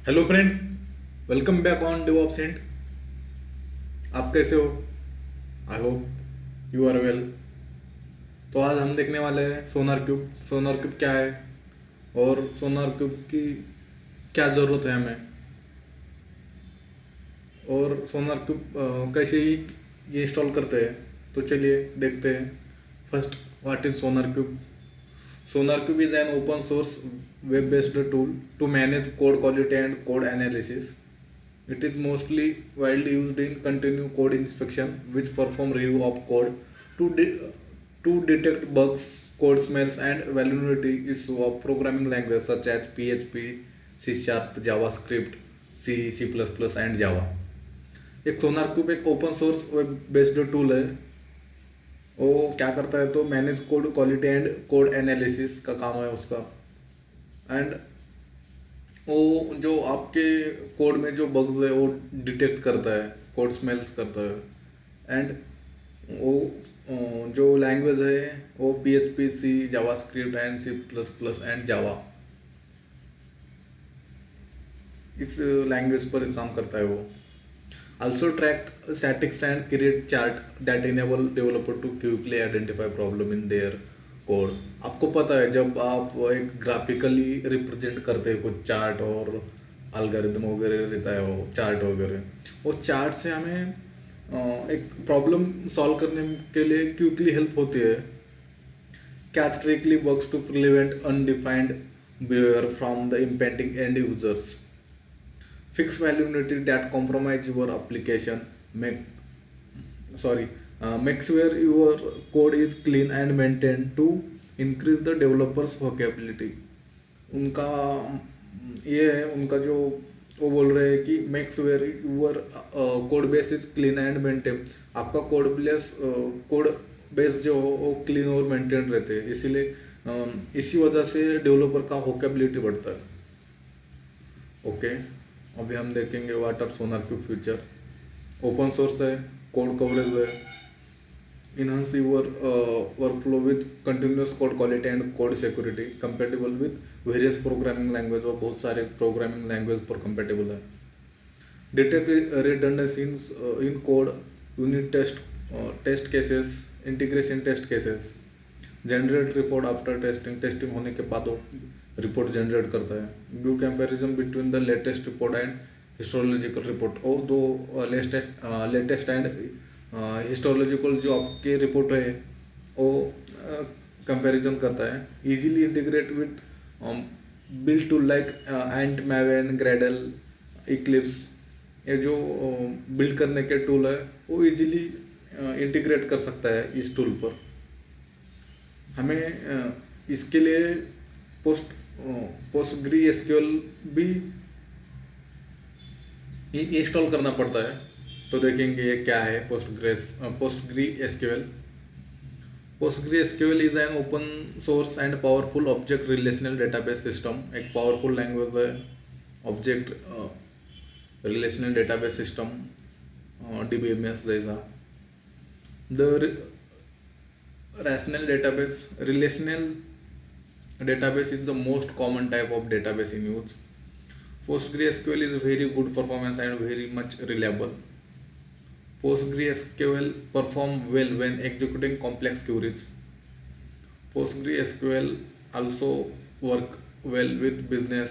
Hello friend, welcome back on DevOps hint. आप कैसे हो? I hope you are well. तो आज हम देखने वाले हैं सोनार क्यूब। सोनार क्यूब क्या है और सोनार क्यूब की क्या ज़रूरत है हमें, और सोनार क्यूब कैसे ये इंस्टॉल करते हैं। तो चलिए देखते हैं। First, what is Sonar cube? Sonar Cube is an open source web based tool to manage code quality and code analysis. It is mostly widely used in continuous code inspection, which perform review of code to, to detect bugs, code smells, and vulnerability issues of programming languages such as PHP, C Sharp, JavaScript, C++, and Java. एक सोनार cube एक open source web based tool है। वो क्या करता है तो manage code quality and code analysis का काम है उसका। एंड वो जो आपके कोड में जो बग्स है वो डिटेक्ट करता है, कोड स्मेल्स करता है। एंड वो जो लैंग्वेज है वो PHP, C, JavaScript and C++ and Java, इस लैंग्वेज पर काम करता है वो। Also track statistics and create chart that enable developer to quickly identify problem in their code। आपको पता है जब आप एक ग्राफिकली रिप्रेजेंट करते हैं कुछ चार्ट और एल्गोरिथम वगैरह रहता है, वो चार्ट वगैरह, वो चार्ट से हमें एक प्रॉब्लम सॉल्व करने के लिए क्विकली हेल्प होती है। Catch trickly works to prevent undefined behaviour from the impending end users. Fix vulnerability that compromise your application, make sure your code is clean and maintained to increase the developers vocabulary। उनका ये है, उनका जो वो बोल रहे हैं कि make sure your code base is clean and maintain. आपका कोड बेस जो हो वो क्लीन और मेंटेन रहते हैं, इसीलिए इसी वजह से डेवलपर का वोकेबिलिटी बढ़ता है। ओके, अभी हम देखेंगे what are SonarQube feature. Open source है, कोड कवरेज है, enhance your workflow with continuous code quality and code security, compatible with various programming language, और बहुत सारे प्रोग्रामिंग लैंग्वेज पर कंपेटेबल है। Detect redundancy in code, unit test cases, integration test cases, generate report after testing होने के बाद report generate करता है। View comparison between the latest report and histological report. वो दो लेटेस्ट एंड हिस्टोलॉजिकल जो आपके रिपोर्ट है वो कंपैरिजन करता है। Easily integrate with build tool like Ant, Maven, Gradle, Eclipse. ये जो बिल्ड करने के टूल है वो इजीली इंटीग्रेट कर सकता है इस टूल पर। हमें इसके लिए PostgreSQL भी इंस्टॉल करना पड़ता है। तो देखेंगे ये क्या है PostgreSQL। PostgreSQL is an open source and powerful object relational database system. एक पावरफुल लैंग्वेज है, object relational database system, DBMS जैसा। The rational database, relational database is the most common type of database in use. PostgreSQL is very good performance and very much reliable. PostgreSQL perform well when executing complex queries. PostgreSQL also work well with business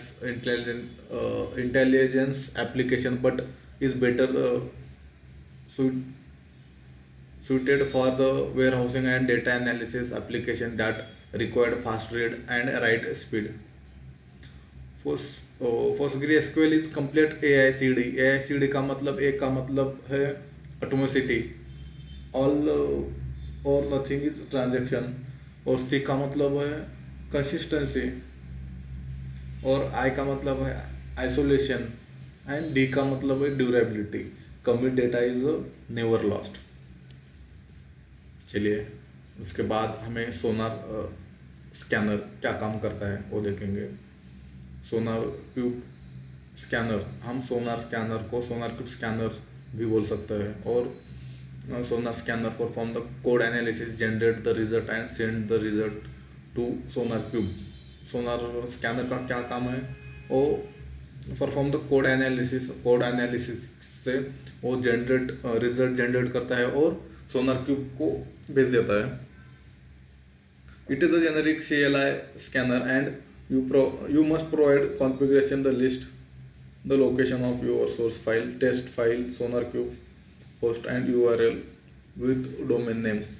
intelligence application, but is better suited for the warehousing and data analysis application that required fast read and write speed. PostgreSQL is complete AICD। AICD का मतलब, एक का मतलब है atomicity, all और nothing is transaction, और C का मतलब है कंसिस्टेंसी, और I का मतलब है आइसोलेशन, एंड D का मतलब है durability. Commit data is never lost. चलिए उसके बाद हमें सोनार स्कैनर क्या काम करता है वो देखेंगे। सोनार क्यूब स्कैनर, हम सोनार स्कैनर को सोनार क्यूब स्कैनर भी बोल सकते हैं। और Sonar scanner perform the code analysis, generate the result and send the result to SonarQube. Sonar scanner का क्या काम है, वो परफॉर्म द कोड एनालिसिस से वो रिजल्ट जनरेट करता है और सोनार क्यूब को भेज देता है. It is a generic CLI scanner and you must provide configuration the list the location of your source file, test file, sonar cube host and URL with domain names.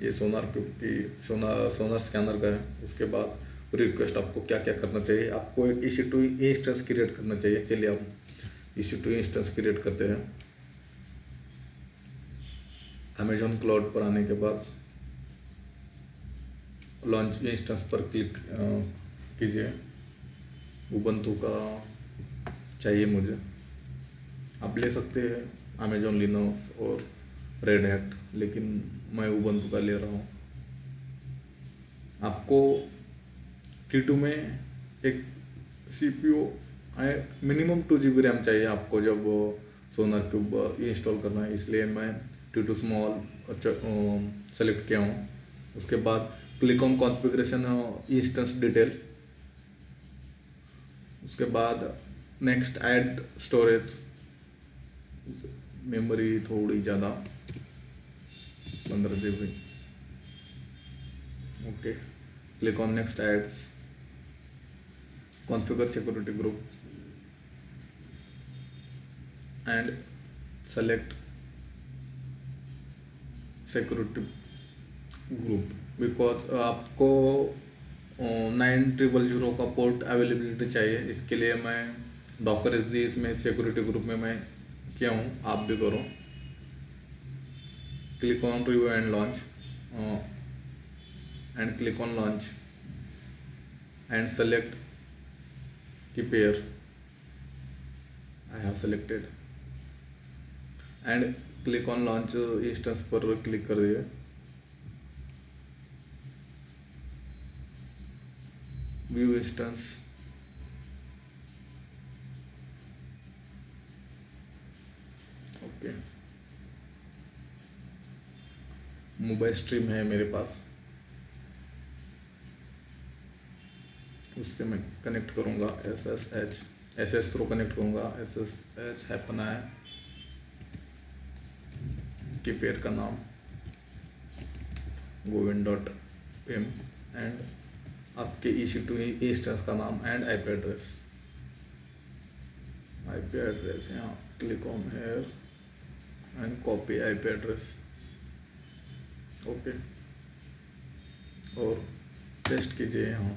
ये सोनार cube की सोनार scanner का है. उसके बाद request आपको क्या क्या करना चाहिए. आपको एक EC2 इंस्टेंस क्रिएट करना चाहिए. चलिए आप EC2 इंस्टेंस क्रिएट करते हैं. अमेजॉन क्लाउड पर आने के बाद लॉन्च इंस्टेंस पर क्लिक कीजिए. उबंटू का चाहिए मुझे. आप ले सकते हैं अमेजॉन लिनक्स और रेड हैट, लेकिन मैं उबंटू का ले रहा हूँ. आपको T2 में एक CPU मिनिमम 2 GB रैम चाहिए आपको जब सोनार क्यूब इंस्टॉल करना है. इसलिए मैं T2 स्मॉल सेलेक्ट किया हूँ. उसके बाद click on configuration instance detail. उसके बाद नेक्स्ट ऐड स्टोरेज. मेमोरी थोड़ी ज़्यादा 15 GB. Okay. Click on next adds. Configure security group and select security group because आपको 9000 का पोर्ट अवेलेबिलिटी चाहिए. इसके लिए मैं डॉकर एसजी इसमें सिक्योरिटी ग्रुप में मैं किया हूँ. आप भी करो. Click on review and launch and click on launch and select key pair. I have selected and click on launch instance पर क्लिक कर दिए. View instance. Okay. Mobile stream है मेरे पास, उससे मैं कनेक्ट करूँगा. SS थ्रू कनेक्ट करूँगा. SSH happen है की पेयर का नाम govind.pim एंड आपके EC2 इंस्टेंस का नाम एंड IP एड्रेस. यहाँ click on here and copy IP address. Okay. और पेस्ट कीजिए यहाँ.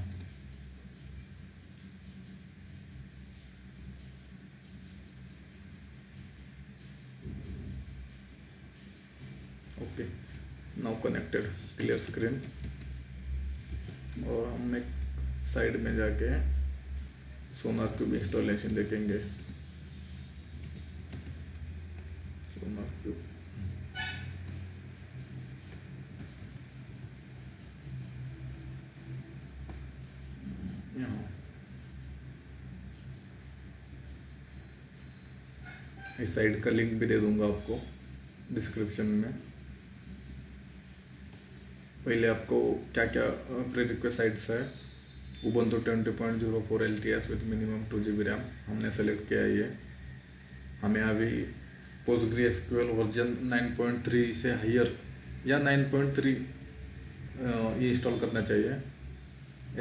Okay. Now connected. Clear screen. और हम एक साइड में जाके सोनार क्यूब इंस्टॉलेशन देखेंगे. सोनार क्यूब यहाँ. इस साइड का लिंक भी दे दूंगा आपको डिस्क्रिप्शन में. पहले आपको क्या क्या प्री रिक्वेस्ट है. Ubuntu 20.04 LTS with minimum 2 GB RAM हमने सेलेक्ट किया है. ये हमें अभी PostgreSQL वर्जन 9.3 से हायर या 9.3 इंस्टॉल करना चाहिए.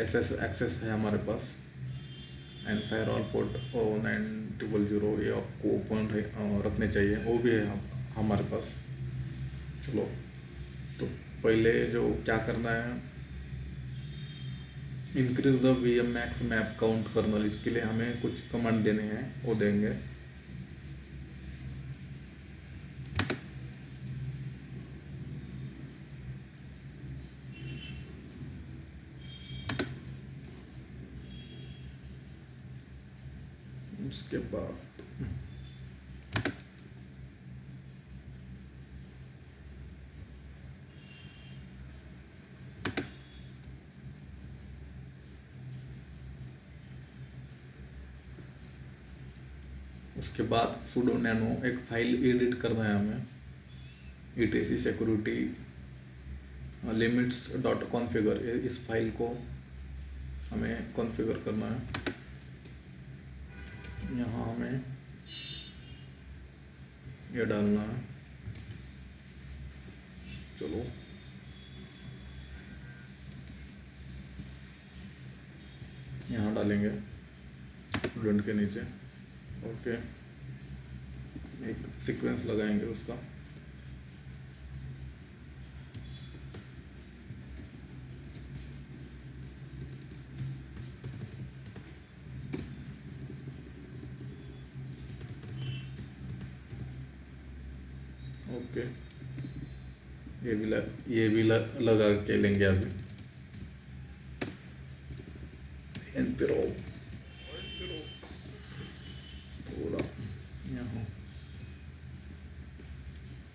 SS एक्सेस है हमारे पास एंड फायरवॉल पोर्ट 9000 ये आपको ओपन रखने चाहिए. वो भी है हमारे पास. चलो तो पहले जो क्या करना है, increase the VMmax map count kernel. इसके लिए हमें कुछ कमांड देने हैं, वो देंगे. उसके बाद उसके बाद sudo nano एक फाइल एडिट करना है हमें. etc security limits.configure. इस फाइल को हमें कॉन्फ़िगर करना है. यहाँ हमें ये डालना है। चलो यहाँ डालेंगे स्टूडेंट के नीचे। ओके, एक सीक्वेंस लगाएंगे उसका। ओके, लगा के लेंगे अभी। एनपी थोड़ा यहाँ,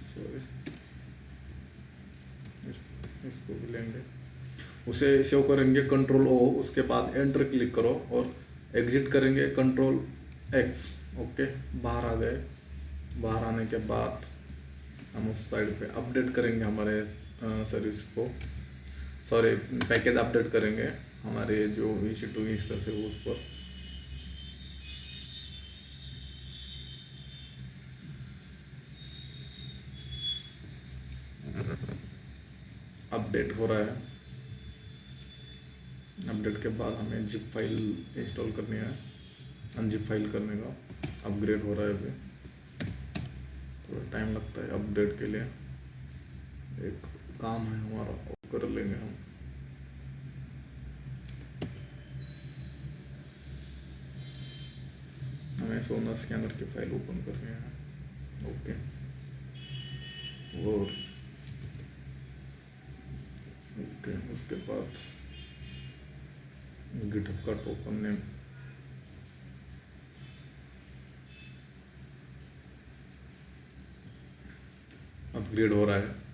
सॉरी, इसको भी लेंगे। उसे सेव करेंगे कंट्रोल ओ, उसके बाद एंटर क्लिक करो और एग्जिट करेंगे कंट्रोल एक्स। ओके, बाहर आ गए। बाहर आने के बाद हम उस साइड पे अपडेट करेंगे हमारे सर्विस को, सॉरी पैकेज अपडेट करेंगे हमारे जो EC2 इंस्टेंस है उस पर। अपडेट हो रहा है। अपडेट के बाद हमें जिप फाइल इंस्टॉल करनी है, अनजिप फाइल करने का। अपग्रेड हो रहा है अभी, थोड़ा टाइम लगता है अपडेट के लिए। एक काम है हमारा, वो कर लेंगे हम। हमें सोना स्कैनर की फाइल ओपन करनी है। ओके, और ओके, उसके बाद गिटहब का टोकन नेम अपग्रेड हो रहा है।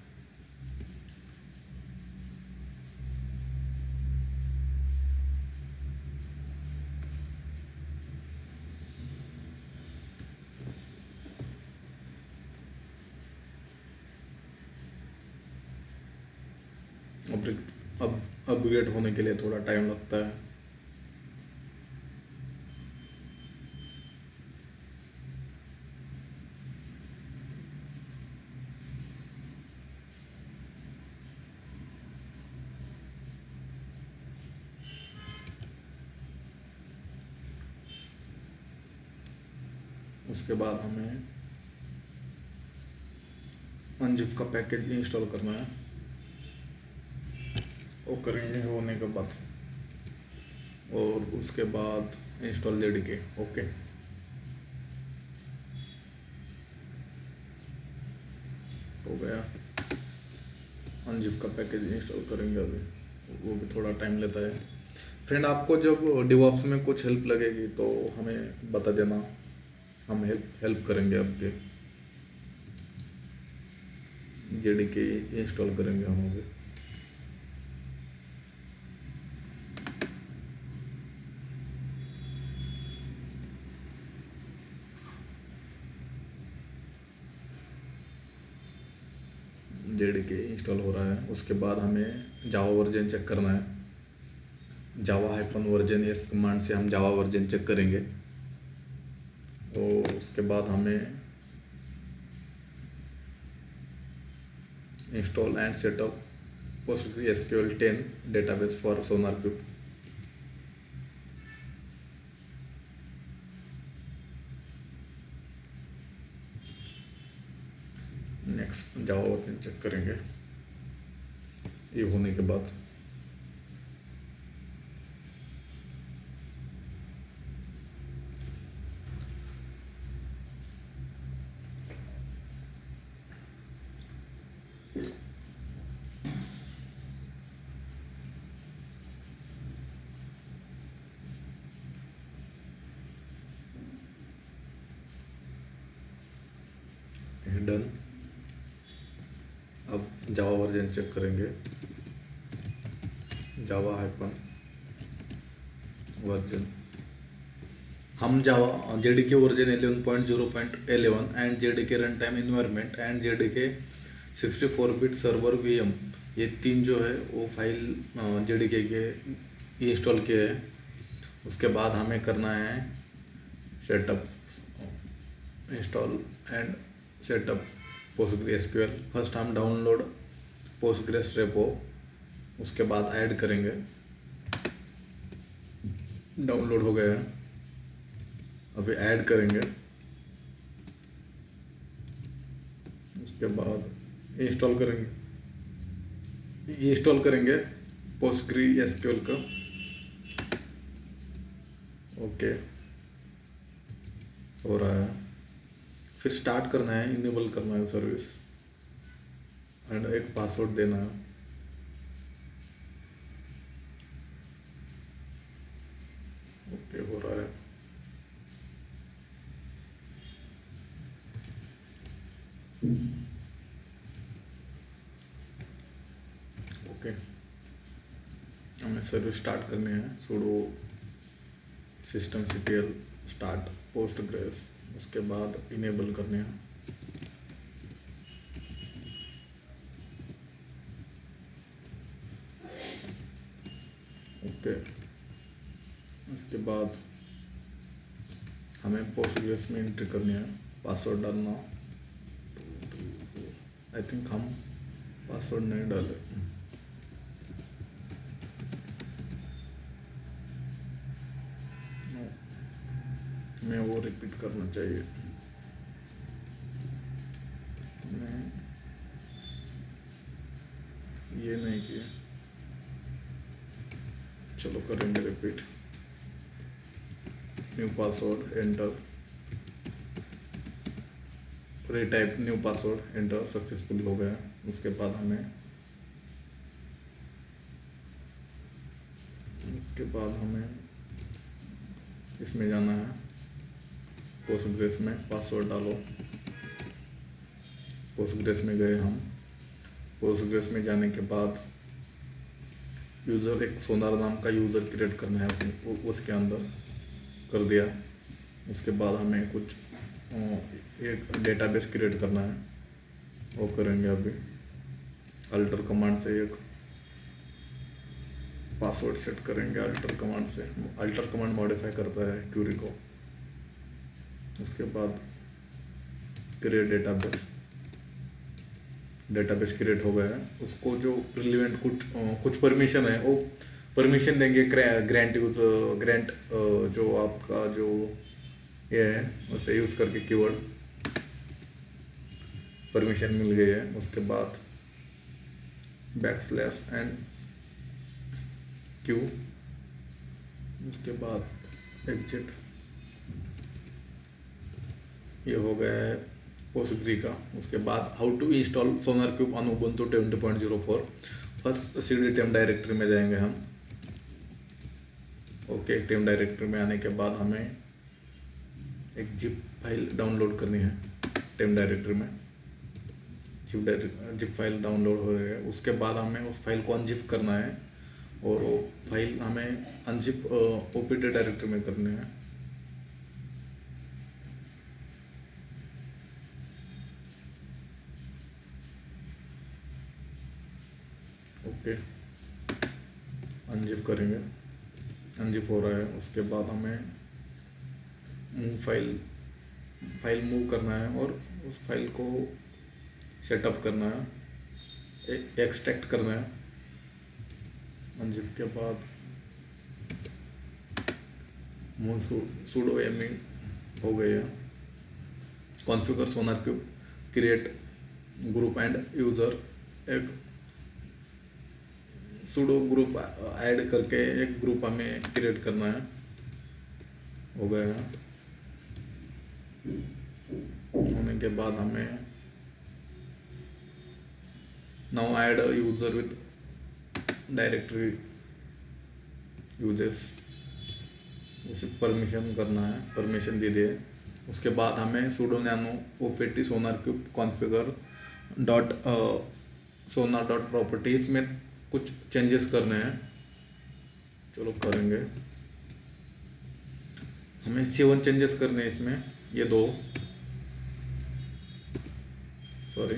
अब अपग्रेड होने के लिए थोड़ा टाइम लगता है। उसके बाद हमें अनजिप का पैकेज इंस्टॉल करना है। वो करेंगे होने के बाद, और उसके बाद इंस्टॉल JDK। ओके, हो गया। अनजिप का पैकेज इंस्टॉल करेंगे अभी, वो भी थोड़ा टाइम लेता है। फ्रेंड, आपको जब DevOps में कुछ हेल्प लगेगी तो हमें बता देना, हम हेल्प करेंगे आपके। JDK इंस्टॉल करेंगे हम अभी। JDK इंस्टॉल हो रहा है। उसके बाद हमें जावा वर्जन चेक करना है। java-version इस कमांड से हम जावा वर्जन चेक करेंगे। और उसके बाद हमें install and setup PostgreSQL 10 database for SonarQube। Next Java version check करेंगे। ये होने के बाद डन। अब जावा वर्जन चेक करेंगे। जावा वर्जन, हम जावा JDK version 11.0.11 and JDK run time environment and JDK 64-bit server VM, ये 3 जो है वो फाइल JDK के इंस्टॉल किए हैं। उसके बाद हमें करना है setup, install and setup PostgreSQL। First हम डाउनलोड Postgres रेपो, उसके बाद ऐड करेंगे। डाउनलोड हो गया, अभी ऐड करेंगे, उसके बाद इंस्टॉल करेंगे। ये इंस्टॉल करेंगे PostgreSQL का। ओके, हो रहा है। फिर स्टार्ट करना है, इनेबल करना है सर्विस एंड एक पासवर्ड देना है। ओके, हो रहा है। ओके, हमें सर्विस स्टार्ट करनी है। sudo systemctl स्टार्ट Postgres, उसके बाद इनेबल करने हैं। ओके, उसके बाद हमें Postgres में एंट्री करनी है, पासवर्ड डालना। आई थिंक हम पासवर्ड नहीं डाले। मैं वो रिपीट करना चाहिए। मैं ये नहीं किया, चलो करेंगे repeat. New password enter, retype new password enter, successful हो गया। उसके बाद हमें इसमें जाना है, Postgres में पासवर्ड डालो। Postgres में गए हम। Postgres में जाने के बाद यूज़र, एक सोनार नाम का यूज़र क्रिएट करना है उसमें, उसके अंदर कर दिया। उसके बाद हमें कुछ एक डेटाबेस क्रिएट करना है, वो करेंगे अभी। अल्टर कमांड से एक पासवर्ड सेट करेंगे, अल्टर कमांड से। अल्टर कमांड मॉडिफाई करता है क्यूरी को। उसके बाद क्रिएट डेटाबेस क्रिएट हो गया है। उसको जो रिलेवेंट कुछ परमिशन है वो परमिशन देंगे। ग्रांट जो आपका जो ये है उसे यूज करके कीवर्ड परमिशन मिल गई है। उसके बाद बैकस्लैश एंड क्यू, उसके बाद एग्जिट। ये हो गया है पोस्टग्री का। उसके बाद how to install SonarQube on Ubuntu 20.04। First cd temp directory में जाएंगे हम। ओके, टेम डायरेक्टरी में आने के बाद हमें एक जिप फाइल डाउनलोड करनी है। टेम डायरेक्टरी में जिप फाइल डाउनलोड हो रही है। उसके बाद हमें उस फाइल को अनजिप करना है और वो फाइल हमें अनजिप ओपीटी डायरेक्टरी में करनी है। ओके, अनजिप करेंगे, अनजिप हो रहा है। उसके बाद हमें फाइल मूव करना है और उस फाइल को सेटअप करना है, एक्सट्रैक्ट करना है। अनजिप के बाद sudo admin हो गई है। Configure SonarQube, create group and user, एक sudo ग्रुप ऐड करके एक ग्रुप हमें क्रिएट करना है। हो गया है। होने के बाद हमें now add user with directory uses, उसे परमिशन करना है, परमिशन दे दिए। उसके बाद हमें sudo nano opt sonar-cube configure dot Sonar dot properties में कुछ चेंजेस करने हैं। चलो करेंगे। हमें 7 चेंजेस करने हैं इसमें, ये 2 सॉरी।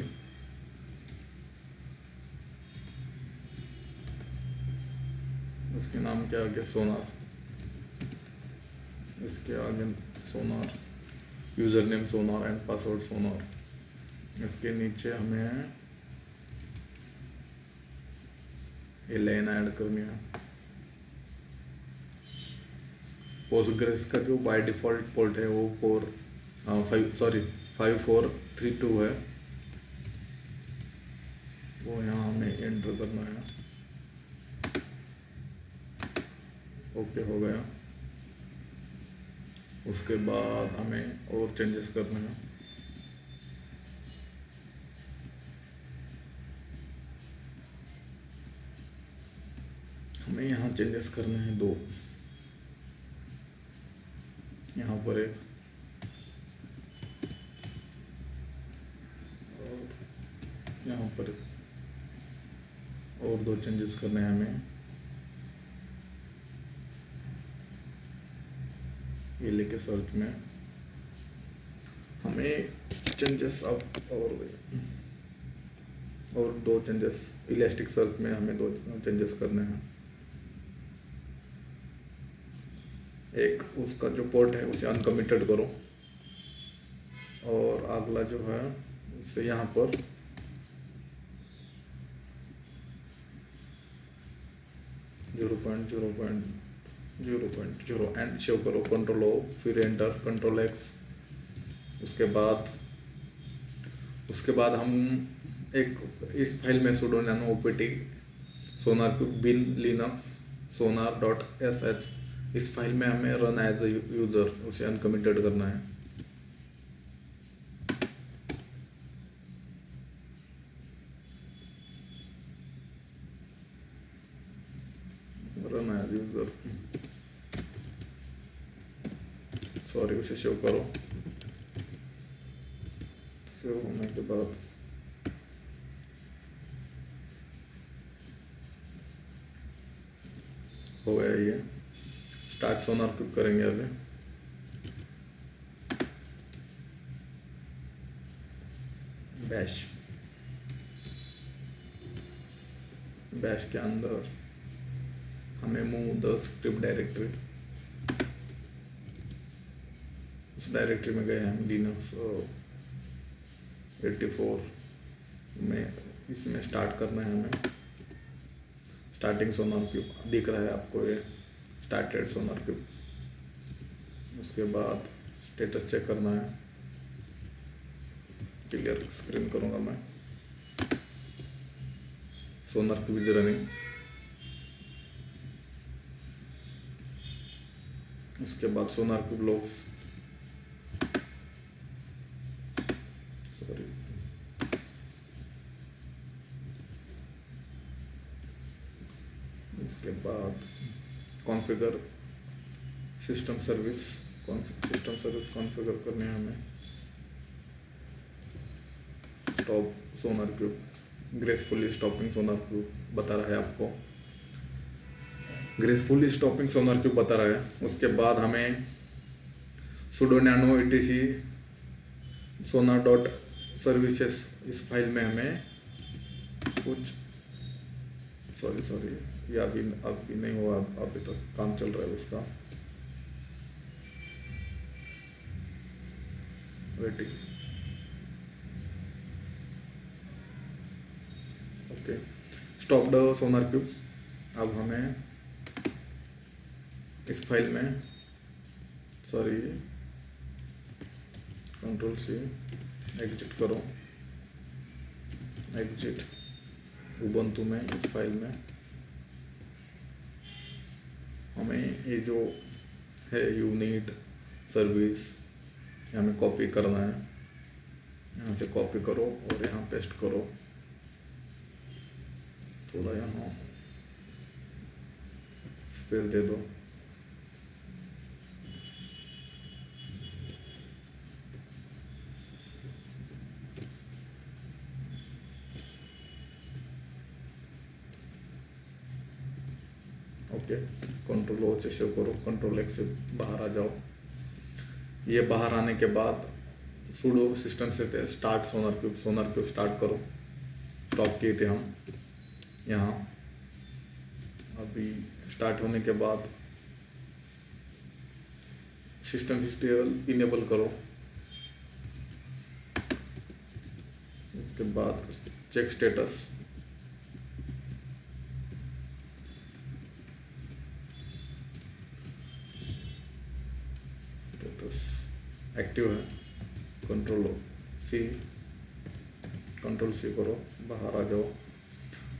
उसके नाम क्या आगे सोनार, इसके आगे Sonar, user name Sonar and password Sonar. इसके नीचे हमें ये लाइन ऐड करनी है। पोस्टग्रेस का जो बाय डिफ़ॉल्ट पोर्ट है वो 5432 है, वो यहाँ हमें एंटर करना है। ओके हो गया। उसके बाद हमें और चेंजेस करने हैं। हमें यहाँ चेंजेस करने हैं 2, यहाँ पर एक और यहाँ पर, और 2 चेंजेस करने हैं हमें। ये लेके सर्च में हमें चेंजेस अब और 2 चेंजेस इलास्टिक सर्च में हमें 2 चेंजेस करने हैं। एक उसका जो पोर्ट है उसे अनकमिटेड करो, और अगला जो है उसे यहाँ पर 0.0.0 एंड शो करो, कंट्रोल ओ, फिर एंटर, कंट्रोल एक्स। उसके बाद हम एक इस फाइल में sudo nano opt sonarcube bin linux sonar.sh, इस फाइल में हमें रन एज ए यूजर उसे अनकमिटेड करना है। रन एज यूजर, सॉरी, उसे सेव करो। सेव होने के बाद हो गया ये। स्टार्ट सोनारक्यूब करेंगे अभी। बैश के अंदर हमें मूव द स्क्रिप्ट डायरेक्टरी, उस डायरेक्टरी में गए हम लिनक्स 84 में, इसमें स्टार्ट करना है हमें। स्टार्टिंग सोनारक्यूब दिख रहा है आपको, ये स्टार्टेड सोनारक्यूब। उसके बाद स्टेटस चेक करना है। क्लियर स्क्रीन करूंगा मैं। सोनारक्यूब इज रनिंग। उसके बाद सोनारक्यूब लॉग्स, सॉरी, इसके बाद कॉन्फ़िगर सिस्टम सर्विस कॉन्फ़िगर करने हैं हमें। स्टॉप सोनारक्यूब, ग्रेसफुली स्टॉपिंग सोनारक्यूब बता रहा है आपको, ग्रेसफुली स्टॉपिंग सोनारक्यूब बता रहा है। उसके बाद हमें sudo nano etc sonar.services, इस फाइल में हमें कुछ, सॉरी, ये अभी नहीं हुआ, अभी तक काम चल रहा है उसका। Waiting, okay. Stop the SonarQube. अब हमें इस फाइल में, सॉरी, कंट्रोल से एग्जिट करो, एग्जिट उबंटू में। इस फाइल में हमें ये जो है यूनिट सर्विस, हमें कॉपी करना है। यहाँ से कॉपी करो और यहाँ पेस्ट करो, थोड़ा यहाँ स्पेस दे दो। ओके, कंट्रोल ओ से शो करो, कंट्रोल एक्स से बाहर आ जाओ। ये बाहर आने के बाद sudo सिस्टम से स्टार्ट सोनारक्यूब स्टार्ट करो। स्टॉप किए थे हम यहाँ। अभी स्टार्ट होने के बाद सिस्टम हिस्ट्री इनेबल करो। उसके बाद चेक स्टेटस, एक्टिव है। कंट्रोल सी करो, बाहर आ जाओ।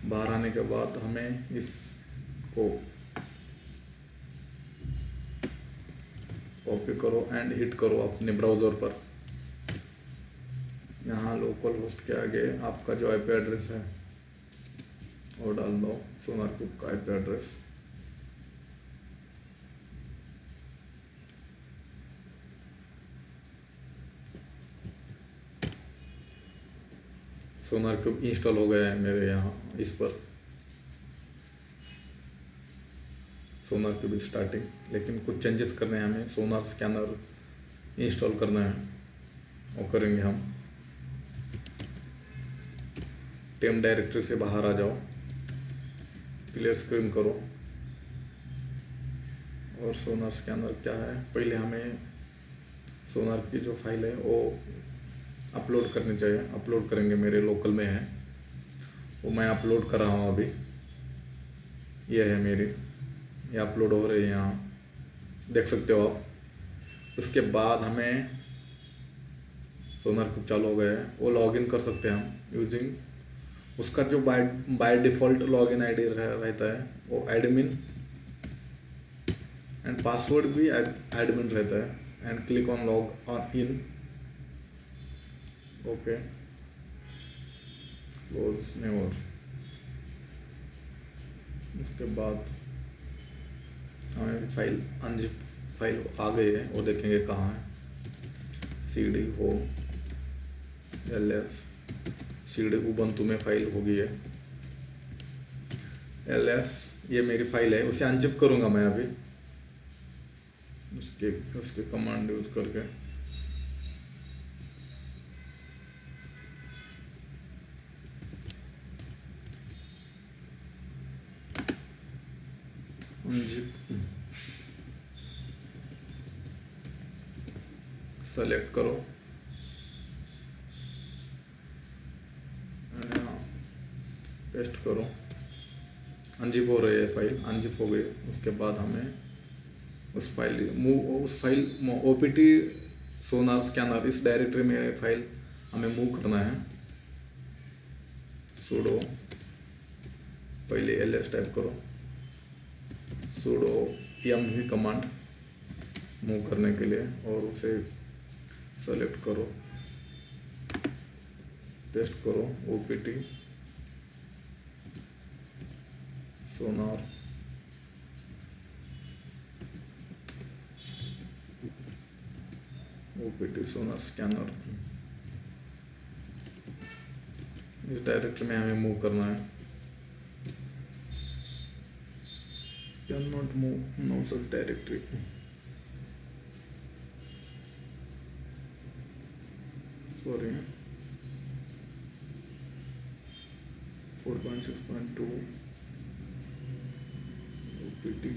बाहर आने के बाद हमें इसको कॉपी करो एंड हिट करो अपने ब्राउज़र पर। यहाँ लोकल होस्ट के आगे आपका जो आईपी एड्रेस है वो डाल दो, सोनारक्यूब का आईपी एड्रेस। सोनारक्यूब इंस्टॉल हो गया है मेरे यहाँ इस पर। सोनारक्यूब स्टार्टिंग, लेकिन कुछ चेंजेस करने हैं हमें। सोनार स्कैनर इंस्टॉल करना है, वो करेंगे हम। टेम डायरेक्टरी से बाहर आ जाओ, क्लियर स्क्रीन करो, और सोनार स्कैनर क्या है, पहले हमें सोनार की जो फाइल है वो अपलोड करनी चाहिए। अपलोड करेंगे, मेरे लोकल में है वो, मैं अपलोड कर रहा हूँ अभी। ये है मेरी, ये अपलोड हो रही है, यहाँ देख सकते हो आप। उसके बाद हमें सोनारक्यूब चालू हो गया है, वो लॉगिन कर सकते हैं हम यूजिंग उसका जो बाय डिफ़ॉल्ट लॉगिन आईडी रहता है वो एडमिन, एंड पासवर्ड भी एडमिन रहता है। And click on log on in, okay, close never. उसके बाद हमें फाइल अनजिप फाइल आ गई है, वो देखेंगे कहाँ है। cd home ls, cd Ubuntu में फाइल होगी है ls, ये मेरी फाइल है। उसे अनजिप करूँगा मैं अभी उसके कमांड यूज करके। सेलेक्ट करो, पेस्ट करो। अनजिप हो रही है फाइल, अनजिप हो गई। उसके बाद हमें उस फाइल ओपीटी सोनार स्कैनर, इस डायरेक्टरी में फाइल हमें मूव करना है। सुडो पहले ls टाइप करो, सुडो यम ही कमांड मूव करने के लिए, और उसे सेलेक्ट करो, पेस्ट करो, OPT sonar, OPT sonar scanner. इस डायरेक्टरी में हमें मूव करना है। Can not move no such directory. Sorry, 4.6.2 OPT,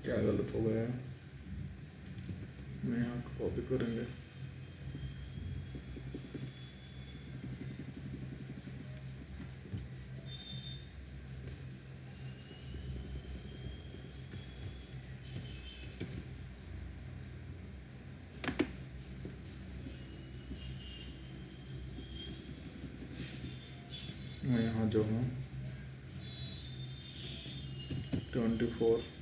क्या गलत हो गया है, मैं यहाँ कॉपी करेंगे। मैं यहाँ जो हूँ 24/7/2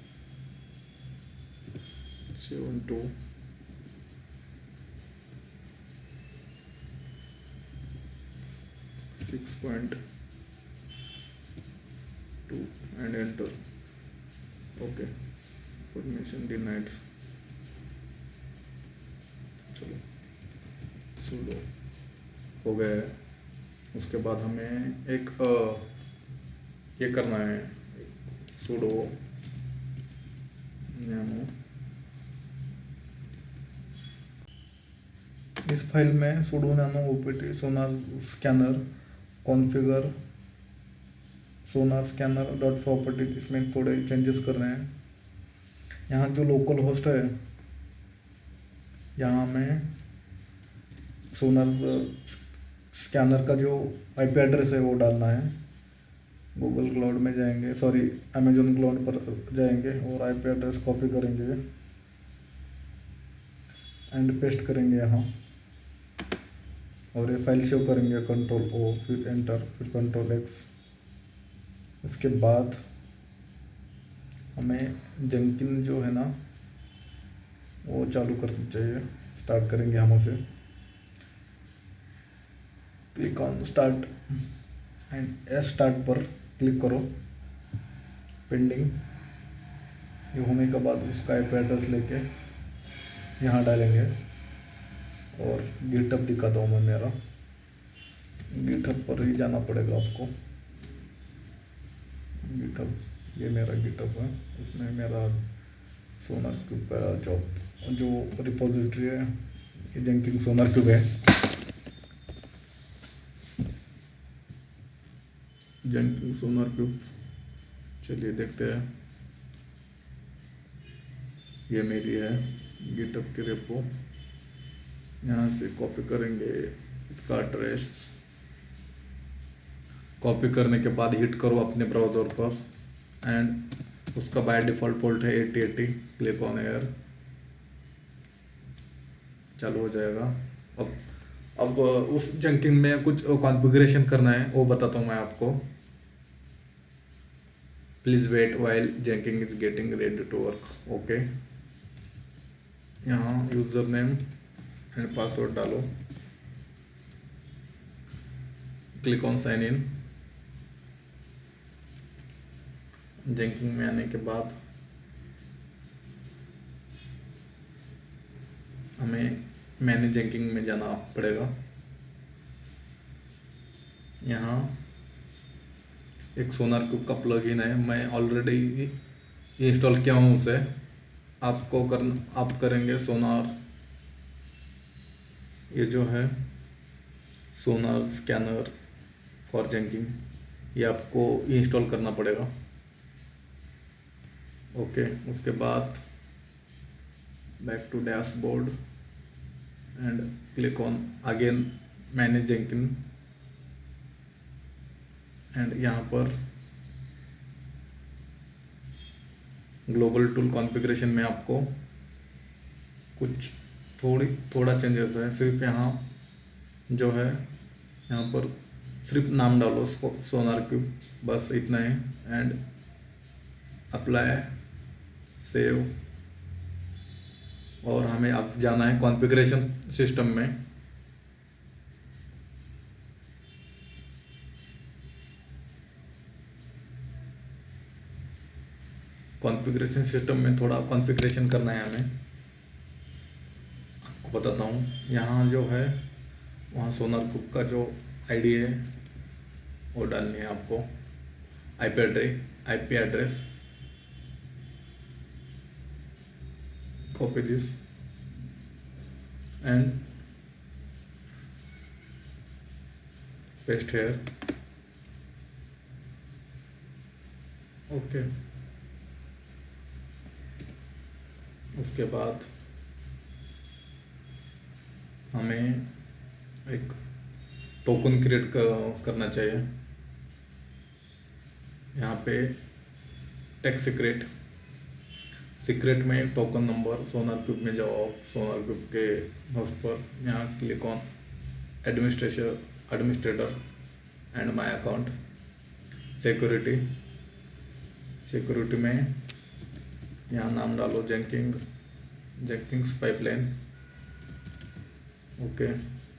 6.2 and enter, okay, permission denied. चलो, सुडो हो गया है। उसके बाद हमें एक ये करना है, सुडो नैनो। इस फाइल में sudo nano OPT sonar scanner configure सोनार स्कैनर डॉट प्रॉपर्टी, इसमें थोड़े चेंजेस करने हैं। यहाँ जो लोकल होस्ट है, यहाँ में सोनर स्कैनर का जो आईपी एड्रेस है वो डालना है। गूगल क्लाउड में जाएंगे, सॉरी अमेजोन क्लाउड पर जाएंगे और आईपी एड्रेस कॉपी करेंगे एंड पेस्ट करेंगे यहाँ, और ये फाइल सेव करेंगे कंट्रोल ओ, फिर एंटर, फिर कंट्रोल एक्स। इसके बाद हमें जेंकिन जो है ना वो चालू करनी चाहिए। स्टार्ट करेंगे हम उसे, click on start and S start पर क्लिक करो। पेंडिंग ये होने के बाद उसका आईपी एड्रेस लेके यहाँ डालेंगे और गिटहब दिखाता हूँ मैं मेरा। गिटहब पर ही जाना पड़ेगा आपको। गिटहब, ये मेरा गिटहब है, इसमें मेरा सोनर क्यूब का जो रिपोजिटरी है ये जेंकिन सोनर क्यूब है। जेंकिन सोनर क्यूब, चलिए देखते हैं। ये मेरी है गिटहब की रेपो। यहाँ से कॉपी करेंगे इसका एड्रेस। कॉपी करने के बाद हिट करो अपने ब्राउज़र पर एंड उसका बाय डिफ़ॉल्ट पोर्ट है 8080। क्लिक ऑन एयर, चालू हो जाएगा। अब उस जेंकिन में कुछ कॉन्फ़िगरेशन करना है, वो बताता हूँ मैं आपको। Please wait while Jenkin is getting ready to work. Okay, यहाँ यूज़र नेम एंड पासवर्ड डालो। Click on sign in. Jenkin में आने के बाद हमें मैनेज जेंकिन में जाना पड़ेगा। यहाँ एक सोनार क्यूब का प्लगइन है, मैं ऑलरेडी इंस्टॉल किया हूँ उसे। आप करेंगे सोनार, ये जो है सोनार स्कैनर फॉर जेंकिन, ये आपको इंस्टॉल करना पड़ेगा। ओके, उसके बाद back to dashboard and click on again manage Jenkins and यहाँ पर ग्लोबल टूल कॉन्फ़िगरेशन में आपको कुछ थोड़ा चेंजेस है। सिर्फ यहाँ जो है, यहाँ पर सिर्फ नाम डालो सोनार क्यूब, बस इतना ही। एंड अप्लाई, सेव, और हमें अब जाना है कॉन्फ़िगरेशन सिस्टम में। कॉन्फ़िगरेशन सिस्टम में थोड़ा कॉन्फ़िगरेशन करना है हमें, आपको बताता हूँ। यहाँ जो है वहाँ सोनार क्यूब का जो आईडी है वो डालनी है आपको। IP address, copy this and paste here. Okay, उसके बाद हमें एक टोकन क्रिएट करना चाहिए। यहाँ पे टेक्स्ट सीक्रेट में टोकन नंबर, सोनार क्यूब में जाओ, सोनार क्यूब के होस्ट पर, यहाँ click on administrator and my account. Security में यहाँ नाम डालो जेंकिंस पाइपलाइन। Okay,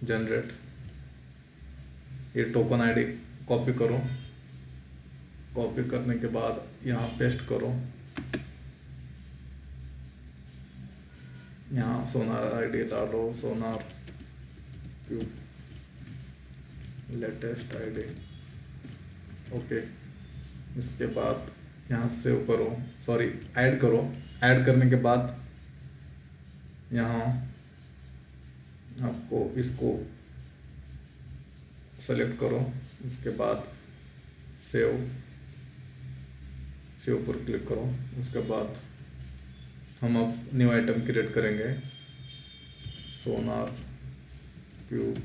generate. ये टोकन आईडी कॉपी करो। कॉपी करने के बाद यहाँ पेस्ट करो। यहाँ सोनार आईडी डालो, सोनार क्यूब लेटेस्ट आईडी। ओके, इसके बाद यहाँ सेव करो, सॉरी ऐड करो। ऐड करने के बाद यहाँ आपको इसको सेलेक्ट करो। उसके बाद सेव पर क्लिक करो। उसके बाद हम अब न्यू आइटम क्रिएट करेंगे, सोनार क्यूब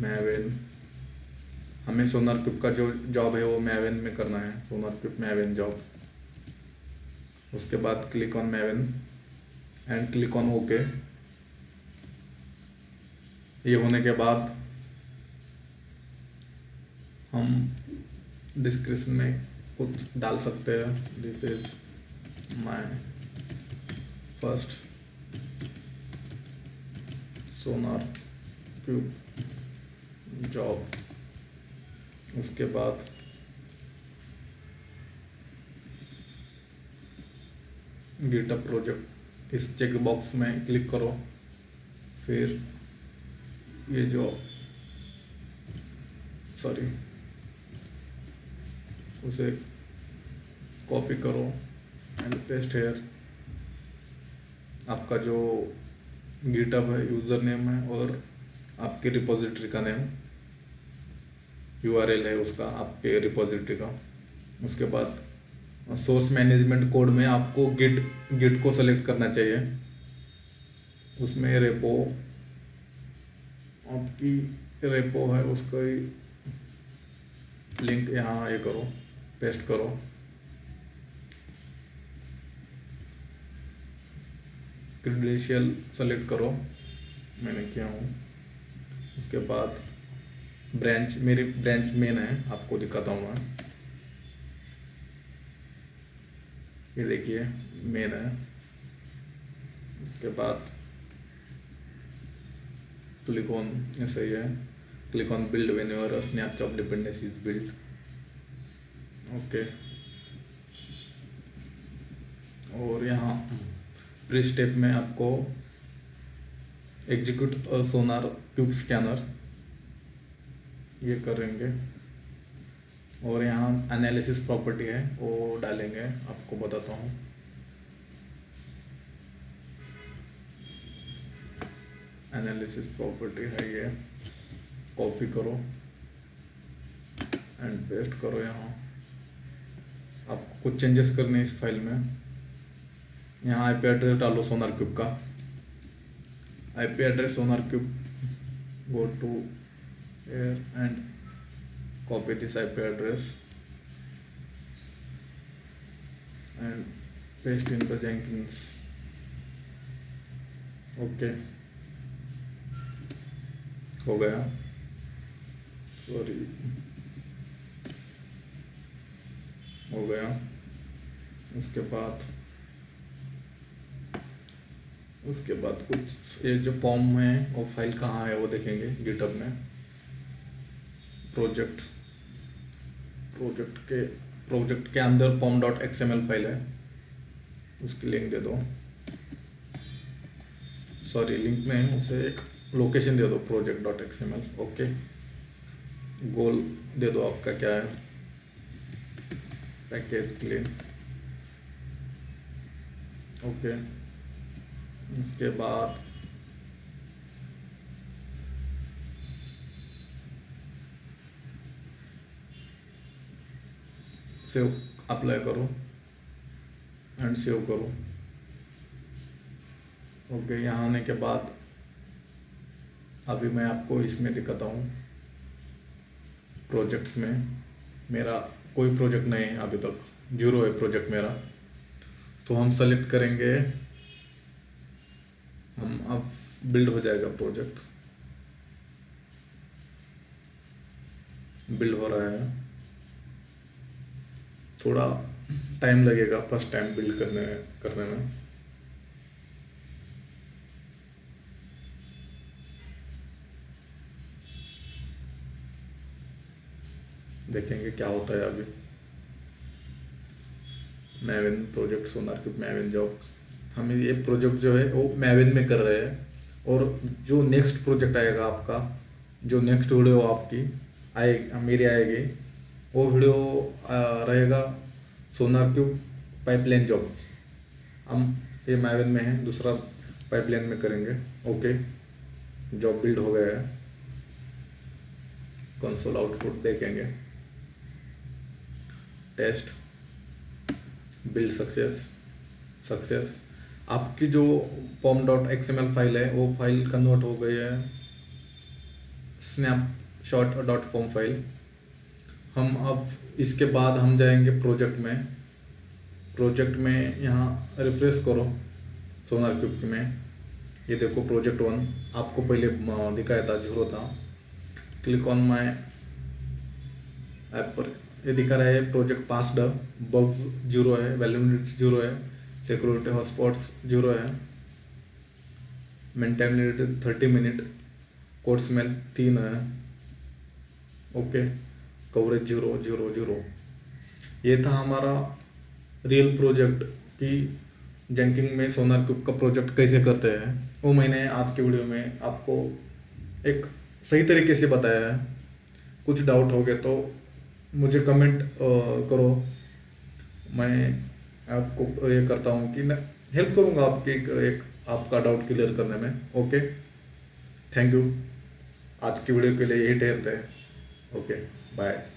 मैवेन। हमें सोनार क्यूब का जो जॉब है वो मैवेन में करना है, सोनार क्यूब मैवेन जॉब। उसके बाद click on Maven and click on okay. ये होने के बाद हम डिस्क्रिप्शन में कुछ डाल सकते हैं, this is my first Sonar cube job. उसके बाद गिटहब प्रोजेक्ट, इस चेक बॉक्स में क्लिक करो। फिर ये जो उसे कॉपी करो एंड पेस्ट हेयर। आपका जो गिटहब है यूज़र नेम है और आपके रिपोजिटरी का नेम, यूआरएल है उसका आपके रिपोजिटरी का। उसके बाद सोर्स मैनेजमेंट कोड में आपको गिट को सेलेक्ट करना चाहिए। उसमें रेपो, आपकी रेपो है उसका लिंक यहाँ ये करो, पेस्ट करो। क्रेडेंशियल सेलेक्ट करो, मैंने किया हूँ। उसके बाद ब्रांच, मेरी ब्रांच मेन है, आपको दिखाता हूँ मैं। ये देखिए मेन है। उसके बाद क्लिक ऑन, ऐसे ही है, click on build when your snapshot dependency is build. Okay, और यहाँ प्री स्टेप में आपको एग्जीक्यूट सोनार क्यूब स्कैनर ये करेंगे, और यहाँ एनालिसिस प्रॉपर्टी है वो डालेंगे, आपको बताता हूँ। एनालिसिस प्रॉपर्टी है ये, कॉपी करो एंड पेस्ट करो यहाँ। आपको कुछ चेंजेस करने इस फाइल में। यहाँ आईपी एड्रेस डालो सोनार क्यूब का, IP address SonarQube, go to here and copy this IP address and paste in the Jenkins. Okay, हो गया, सॉरी, हो गया। उसके बाद कुछ ये जो फॉर्म है वो फाइल कहाँ है वो देखेंगे गिटहब में। प्रोजेक्ट के अंदर pom.xml फाइल है, उसकी लिंक दे दो। सॉरी, लिंक में उसे एक लोकेशन दे दो, project.xml। ओके, गोल दे दो आपका क्या है, पैकेज क्लीन। ओके, उसके बाद सेव, अप्लाई करो एंड सेव करो। ओके, यहाँ आने के बाद अभी मैं आपको इसमें दिखाता हूँ। प्रोजेक्ट्स में मेरा कोई प्रोजेक्ट नहीं है, अभी तक 0 है प्रोजेक्ट मेरा। तो हम सेलेक्ट करेंगे, हम अब बिल्ड हो जाएगा प्रोजेक्ट, बिल्ड हो रहा है। थोड़ा टाइम लगेगा फर्स्ट टाइम बिल्ड करने में। देखेंगे क्या होता है अभी। मैवेन प्रोजेक्ट, सोनार क्यूब मैवेन जॉब। हम ये प्रोजेक्ट जो है वो मैवेन में कर रहे हैं, और जो नेक्स्ट प्रोजेक्ट आएगा आपका, जो नेक्स्ट वीडियो आपकी मेरी आएगी, वो वीडियो रहेगा सोनार क्यूब पाइपलाइन जॉब। हम ये मैवेन में है, दूसरा पाइपलाइन में करेंगे। ओके, जॉब बिल्ड हो गया है, कंसोल आउटपुट देखेंगे, टेस्ट बिल्ड सक्सेस। सक्सेस। आपकी जो pom.xml फाइल है वो फाइल कन्वर्ट हो गई है snapshot.pom फाइल। हम अब इसके बाद हम जाएंगे प्रोजेक्ट में। प्रोजेक्ट में यहाँ रिफ्रेश करो सोनार क्यूब में, ये देखो प्रोजेक्ट 1 आपको पहले दिखाया था, 0 था। क्लिक ऑन माय ऐप पर, ये दिखा रहा है प्रोजेक्ट पास्ड, बग्स 0 है, वैल्यूबिलिटी 0 है, सिक्योरिटी हॉटस्पॉट्स 0 है, मेंटेनेबिलिटी 30 मिनट, कोड स्मेल 3 है, ओके, कवरेज 0 0 0। ये था हमारा रियल प्रोजेक्ट कि जेंकिंग में सोनार क्यूब का प्रोजेक्ट कैसे करते हैं, वो मैंने आज के वीडियो में आपको एक सही तरीके से बताया है। कुछ डाउट हो गए तो मुझे कमेंट करो, मैं आपको ये करता हूँ कि मैं हेल्प करूँगा आपके एक आपका डाउट क्लियर करने में। Okay, thank you. आज की वीडियो के लिए यही ठहरते हैं। Okay, bye.